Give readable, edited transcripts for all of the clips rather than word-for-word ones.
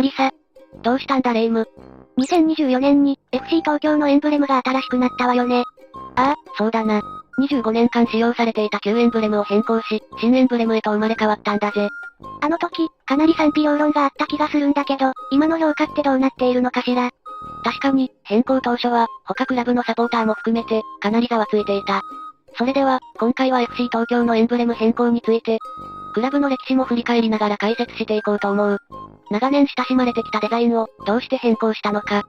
マリサ。どうしたんだレイム。2024年に、FC 東京のエンブレムが新しくなったわよね。ああ、そうだな。25年間使用されていた旧エンブレムを変更し、新エンブレムへと生まれ変わったんだぜ。あの時、かなり賛否両論があった気がするんだけど、今の評価ってどうなっているのかしら。確かに、変更当初は、他クラブのサポーターも含めて、かなりざわついていた。それでは、今回は FC 東京のエンブレム変更について、クラブの歴史も振り返りながら解説していこうと思う。長年親しまれてきたデザインを、どうして変更したのか。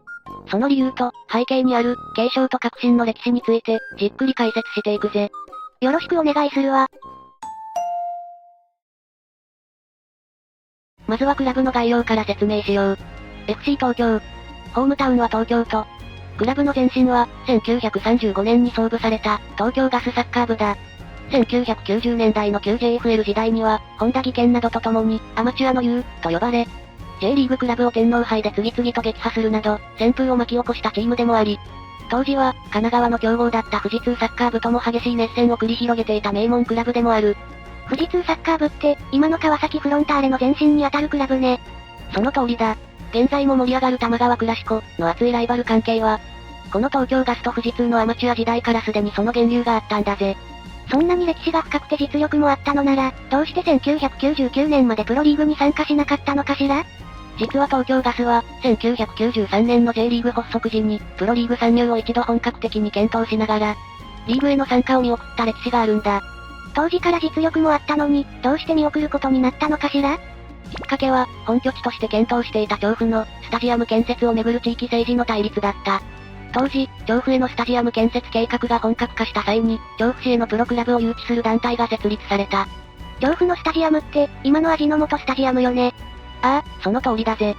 その理由と、背景にある、継承と革新の歴史について、じっくり解説していくぜ。よろしくお願いするわ。まずはクラブの概要から説明しよう。FC 東京。ホームタウンは東京都。クラブの前身は、1935年に創部された、東京ガスサッカー部だ。1990年代の旧 JFL 時代には、本田技研などと共に、アマチュアの U と呼ばれ、J リーグクラブを天皇杯で次々と撃破するなど、旋風を巻き起こしたチームでもあり、当時は、神奈川の強豪だった富士通サッカー部とも激しい熱戦を繰り広げていた名門クラブでもある。富士通サッカー部って、今の川崎フロンターレの前身にあたるクラブね。その通りだ。現在も盛り上がる玉川クラシコの熱いライバル関係は、この東京ガスと富士通のアマチュア時代からすでにその源流があったんだぜ。そんなに歴史が深くて実力もあったのなら、どうして1999年までプロリーグに参加しなかったのかしら？実は東京ガスは、1993年の J リーグ発足時に、プロリーグ参入を一度本格的に検討しながら、リーグへの参加を見送った歴史があるんだ。当時から実力もあったのに、どうして見送ることになったのかしら？きっかけは、本拠地として検討していた調布の、スタジアム建設をめぐる地域政治の対立だった。当時、調布へのスタジアム建設計画が本格化した際に、調布市へのプロクラブを誘致する団体が設立された。調布のスタジアムって、今の味の素スタジアムよね。ああ、その通りだぜ。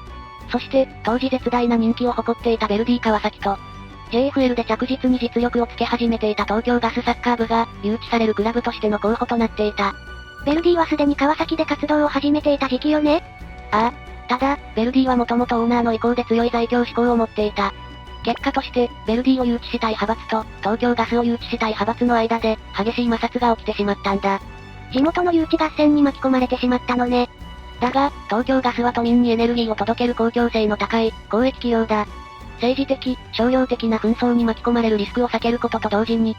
そして、当時絶大な人気を誇っていたヴェルディ川崎と、JFL で着実に実力をつけ始めていた東京ガスサッカー部が、誘致されるクラブとしての候補となっていた。ヴェルディはすでに川崎で活動を始めていた時期よね。ああ。ただ、ヴェルディはもともとオーナーの意向で強い在京志向を持っていた。結果として、ヴェルディを誘致したい派閥と、東京ガスを誘致したい派閥の間で、激しい摩擦が起きてしまったんだ。地元の誘致合戦に巻き込まれてしまったのね。だが、東京ガスは都民にエネルギーを届ける公共性の高い、公益企業だ。政治的、商業的な紛争に巻き込まれるリスクを避けることと同時に、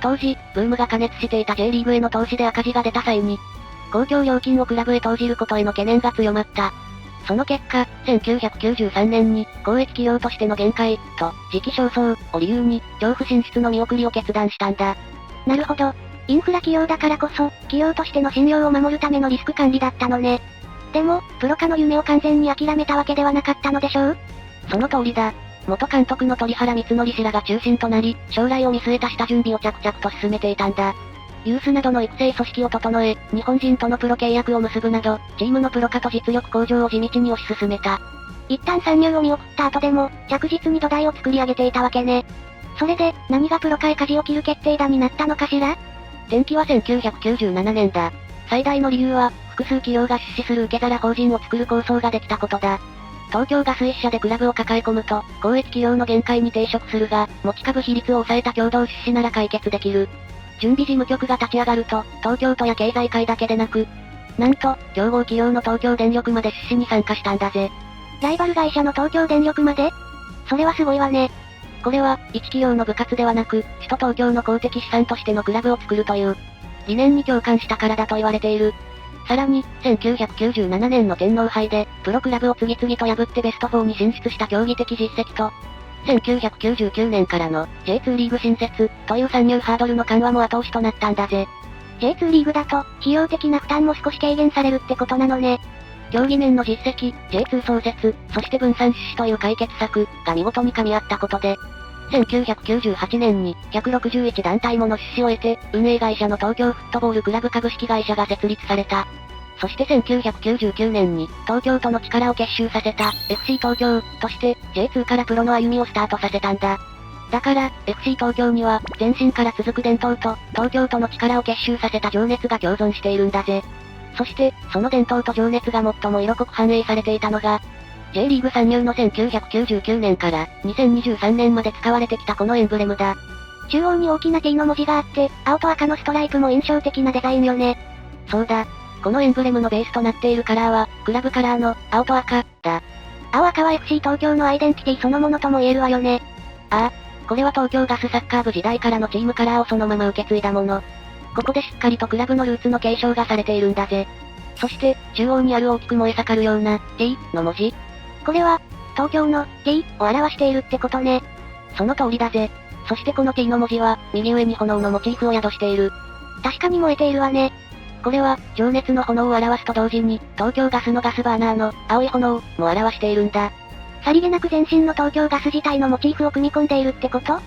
当時、ブームが過熱していた J リーグへの投資で赤字が出た際に、公共料金をクラブへ投じることへの懸念が強まった。その結果、1993年に、公益企業としての限界、と、時期尚早、を理由に、調布進出の見送りを決断したんだ。なるほど。インフラ企業だからこそ、企業としての信用を守るためのリスク管理だったのね。でも、プロ化の夢を完全に諦めたわけではなかったのでしょう？その通りだ。元監督の鳥原光則氏らが中心となり、将来を見据えた下準備を着々と進めていたんだ。ユースなどの育成組織を整え、日本人とのプロ契約を結ぶなど、チームのプロ化と実力向上を地道に推し進めた。一旦参入を見送った後でも、着実に土台を作り上げていたわけね。それで、何がプロ化へ舵を切る決定打になったのかしら？転機は1997年だ。最大の理由は、複数企業が出資する受け皿法人を作る構想ができたことだ。東京ガス一社でクラブを抱え込むと、公益企業の限界に抵触するが、持ち株比率を抑えた共同出資なら解決できる。準備事務局が立ち上がると、東京都や経済界だけでなく、なんと、競合企業の東京電力まで出資に参加したんだぜ。ライバル会社の東京電力まで？それはすごいわね。これは、一企業の部活ではなく、首都東京の公的資産としてのクラブを作るという、理念に共感したからだと言われている。さらに、1997年の天皇杯で、プロクラブを次々と破ってベスト4に進出した競技的実績と、1999年からの J2 リーグ新設という参入ハードルの緩和も後押しとなったんだぜ。J2 リーグだと、費用的な負担も少し軽減されるってことなのね。競技年の実績、J2 創設、そして分散出資という解決策が見事に噛み合ったことで、1998年に161団体もの出資を得て、運営会社の東京フットボールクラブ株式会社が設立された。そして1999年に、東京都の力を結集させた、FC 東京、として、J2 からプロの歩みをスタートさせたんだ。だから、FC 東京には、前身から続く伝統と、東京都の力を結集させた情熱が共存しているんだぜ。そして、その伝統と情熱が最も色濃く反映されていたのが、J リーグ参入の1999年から2023年まで使われてきたこのエンブレムだ。中央に大きな T の文字があって、青と赤のストライプも印象的なデザインよね。そうだ。このエンブレムのベースとなっているカラーは、クラブカラーの青と赤だ。青赤は FC 東京のアイデンティティそのものとも言えるわよね。ああ、これは東京ガスサッカー部時代からのチームカラーをそのまま受け継いだもの。ここでしっかりとクラブのルーツの継承がされているんだぜ。そして、中央にある大きく燃え盛るような、T の文字。これは、東京の T を表しているってことね。その通りだぜ。そしてこの T の文字は、右上に炎のモチーフを宿している。確かに燃えているわね。これは、情熱の炎を表すと同時に、東京ガスのガスバーナーの、青い炎、も表しているんだ。さりげなく全身の東京ガス自体のモチーフを組み込んでいるってこと？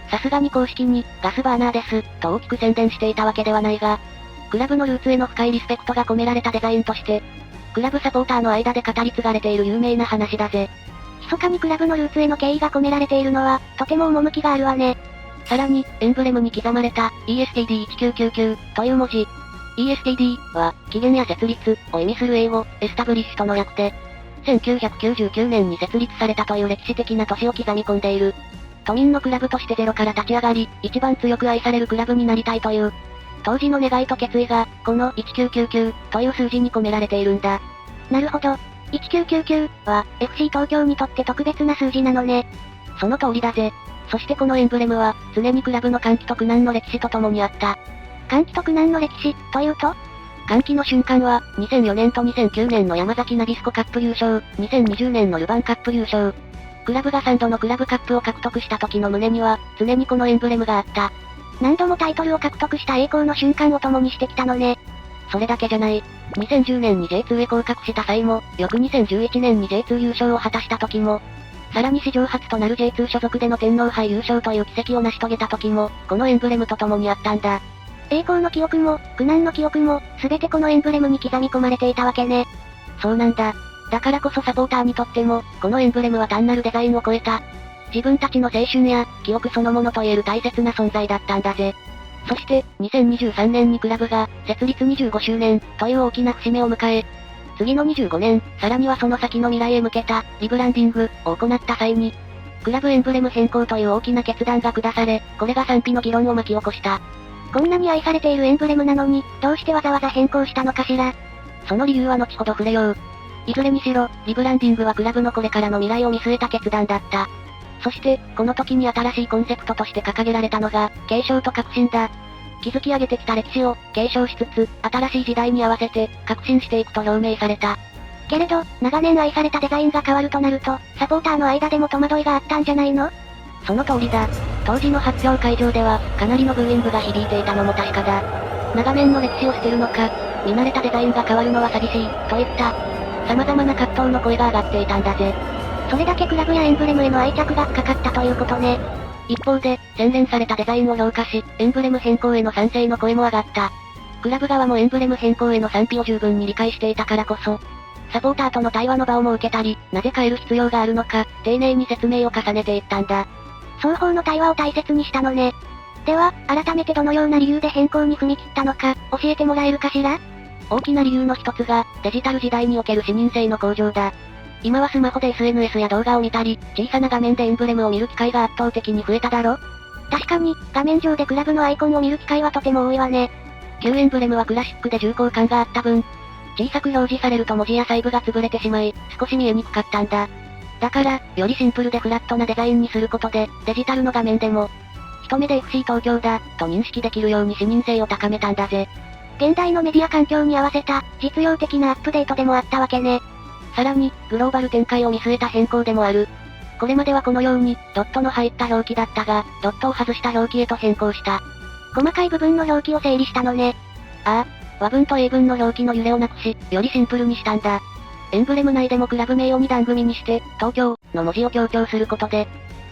さすがに公式に、ガスバーナーです、と大きく宣伝していたわけではないが、クラブのルーツへの深いリスペクトが込められたデザインとして、クラブサポーターの間で語り継がれている有名な話だぜ。密かにクラブのルーツへの敬意が込められているのは、とても趣があるわね。さらに、エンブレムに刻まれた、ESTD1999 という文字。ESTD は、起源や設立を意味する英語、エスタブリッシュとの略で、1999年に設立されたという歴史的な年を刻み込んでいる。都民のクラブとしてゼロから立ち上がり、一番強く愛されるクラブになりたいという、当時の願いと決意が、この1999という数字に込められているんだ。なるほど。1999は、FC 東京にとって特別な数字なのね。その通りだぜ。そしてこのエンブレムは、常にクラブの歓喜と苦難の歴史と共にあった。歓喜と苦難の歴史、というと？歓喜の瞬間は、2004年と2009年の山崎ナビスコカップ優勝、2020年のルヴァンカップ優勝。クラブが3度のクラブカップを獲得した時の胸には、常にこのエンブレムがあった。何度もタイトルを獲得した栄光の瞬間を共にしてきたのね。それだけじゃない。2010年に J2 へ降格した際も、翌2011年に J2 優勝を果たした時も、さらに史上初となる J2 所属での天皇杯優勝という奇跡を成し遂げた時も、このエンブレムと共にあったんだ。栄光の記憶も、苦難の記憶も、すべてこのエンブレムに刻み込まれていたわけね。そうなんだ。だからこそサポーターにとっても、このエンブレムは単なるデザインを超えた、自分たちの青春や、記憶そのものと言える大切な存在だったんだぜ。そして、2023年にクラブが、設立25周年、という大きな節目を迎え、次の25年、さらにはその先の未来へ向けた、リブランディング、を行った際に、クラブエンブレム変更という大きな決断が下され、これが賛否の議論を巻き起こした。こんなに愛されているエンブレムなのに、どうしてわざわざ変更したのかしら。その理由は後ほど触れよう。いずれにしろ、リブランディングはクラブのこれからの未来を見据えた決断だった。そして、この時に新しいコンセプトとして掲げられたのが、継承と革新だ。築き上げてきた歴史を、継承しつつ、新しい時代に合わせて、革新していくと表明された。けれど、長年愛されたデザインが変わるとなると、サポーターの間でも戸惑いがあったんじゃないの？その通りだ。当時の発表会場では、かなりのブーイングが響いていたのも確かだ。長年の歴史を捨てるのか、見慣れたデザインが変わるのは寂しい、といった、様々な葛藤の声が上がっていたんだぜ。それだけクラブやエンブレムへの愛着が深かったということね。一方で、洗練されたデザインを評価し、エンブレム変更への賛成の声も上がった。クラブ側もエンブレム変更への賛否を十分に理解していたからこそ、サポーターとの対話の場を設けたり、なぜ変える必要があるのか、丁寧に説明を重ねていったんだ。双方の対話を大切にしたのね。では、改めてどのような理由で変更に踏み切ったのか、教えてもらえるかしら？大きな理由の一つが、デジタル時代における視認性の向上だ。今はスマホで SNS や動画を見たり、小さな画面でエンブレムを見る機会が圧倒的に増えただろ？確かに、画面上でクラブのアイコンを見る機会はとても多いわね。旧エンブレムはクラシックで重厚感があった分、小さく表示されると文字や細部が潰れてしまい、少し見えにくかったんだ。だから、よりシンプルでフラットなデザインにすることで、デジタルの画面でも、一目で FC 東京だ、と認識できるように視認性を高めたんだぜ。現代のメディア環境に合わせた、実用的なアップデートでもあったわけね。さらに、グローバル展開を見据えた変更でもある。これまではこのように、ドットの入った表記だったが、ドットを外した表記へと変更した。細かい部分の表記を整理したのね。ああ、和文と英文の表記の揺れをなくし、よりシンプルにしたんだ。エンブレム内でもクラブ名を2段組にして、東京の文字を強調することで、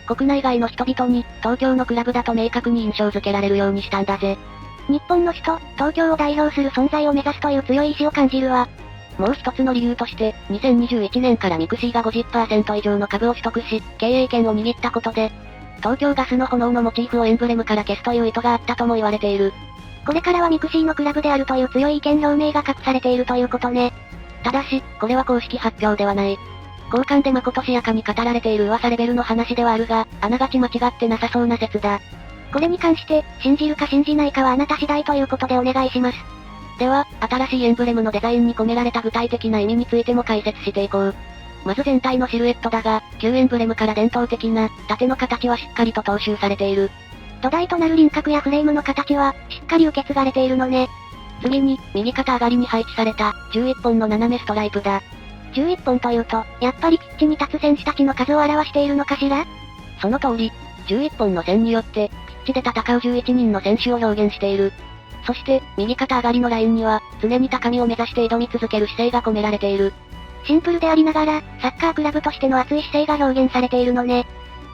国内外の人々に、東京のクラブだと明確に印象付けられるようにしたんだぜ。日本の首都、東京を代表する存在を目指すという強い意志を感じるわ。もう一つの理由として、2021年からミクシーが 50% 以上の株を取得し、経営権を握ったことで、東京ガスの炎のモチーフをエンブレムから消すという意図があったとも言われている。これからはミクシーのクラブであるという強い意見表明が隠されているということね。ただし、これは公式発表ではない。交換でまことしやかに語られている噂レベルの話ではあるが、あながち間違ってなさそうな説だ。これに関して、信じるか信じないかはあなた次第ということでお願いします。では、新しいエンブレムのデザインに込められた具体的な意味についても解説していこう。まず全体のシルエットだが、旧エンブレムから伝統的な、盾の形はしっかりと踏襲されている。土台となる輪郭やフレームの形は、しっかり受け継がれているのね。次に、右肩上がりに配置された、11本の斜めストライプだ。11本というと、やっぱりピッチに立つ選手たちの数を表しているのかしら？その通り、11本の線によって、ピッチで戦う11人の選手を表現している。そして、右肩上がりのラインには、常に高みを目指して挑み続ける姿勢が込められている。シンプルでありながら、サッカークラブとしての熱い姿勢が表現されているのね。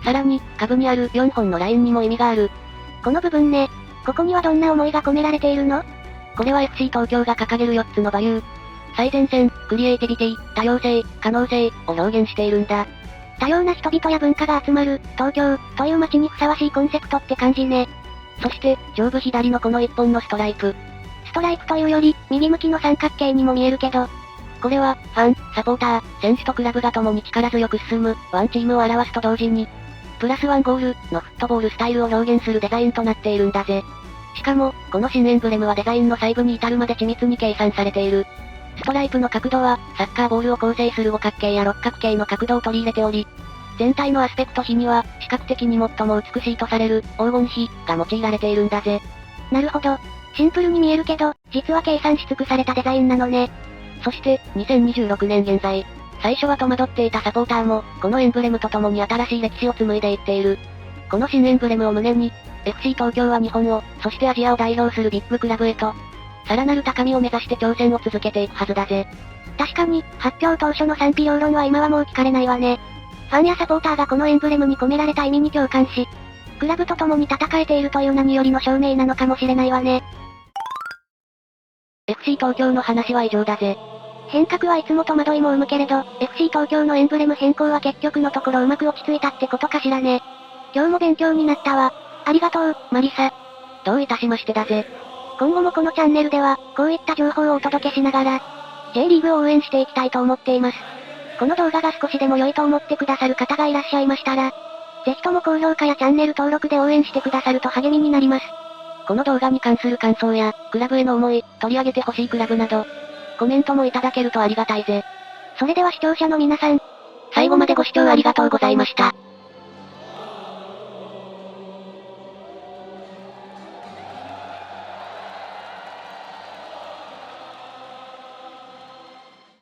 さらに、下部にある4本のラインにも意味がある。この部分ね。ここにはどんな思いが込められているの？これは FC 東京が掲げる4つのバリュー。最前線、クリエイティビティ、多様性、可能性を表現しているんだ。多様な人々や文化が集まる、東京、という街にふさわしいコンセプトって感じね。そして、上部左のこの1本のストライプ。ストライプというより、右向きの三角形にも見えるけど、これは、ファン、サポーター、選手とクラブが共に力強く進む、ワンチームを表すと同時に、プラスワンゴールのフットボールスタイルを表現するデザインとなっているんだぜ。しかも、この新エンブレムはデザインの細部に至るまで緻密に計算されている。ストライプの角度は、サッカーボールを構成する五角形や六角形の角度を取り入れており、全体のアスペクト比には、視覚的に最も美しいとされる、黄金比が用いられているんだぜ。なるほど。シンプルに見えるけど、実は計算し尽くされたデザインなのね。そして、2026年現在、最初は戸惑っていたサポーターも、このエンブレムと共に新しい歴史を紡いでいっている。この新エンブレムを胸に、FC 東京は日本を、そしてアジアを代表するビッグクラブへと、さらなる高みを目指して挑戦を続けていくはずだぜ。確かに、発表当初の賛否両論は今はもう聞かれないわね。ファンやサポーターがこのエンブレムに込められた意味に共感し、クラブと共に戦えているという何よりの証明なのかもしれないわね。FC 東京の話は以上だぜ。変革はいつも戸惑いも生むけれど、FC 東京のエンブレム変更は結局のところうまく落ち着いたってことかしらね。今日も勉強になったわ。ありがとう、マリサ。どういたしましてだぜ。今後もこのチャンネルでは、こういった情報をお届けしながら、J リーグを応援していきたいと思っています。この動画が少しでも良いと思ってくださる方がいらっしゃいましたら、ぜひとも高評価やチャンネル登録で応援してくださると励みになります。この動画に関する感想や、クラブへの思い、取り上げてほしいクラブなど、コメントもいただけるとありがたいぜ。それでは視聴者の皆さん、最後までご視聴ありがとうございました。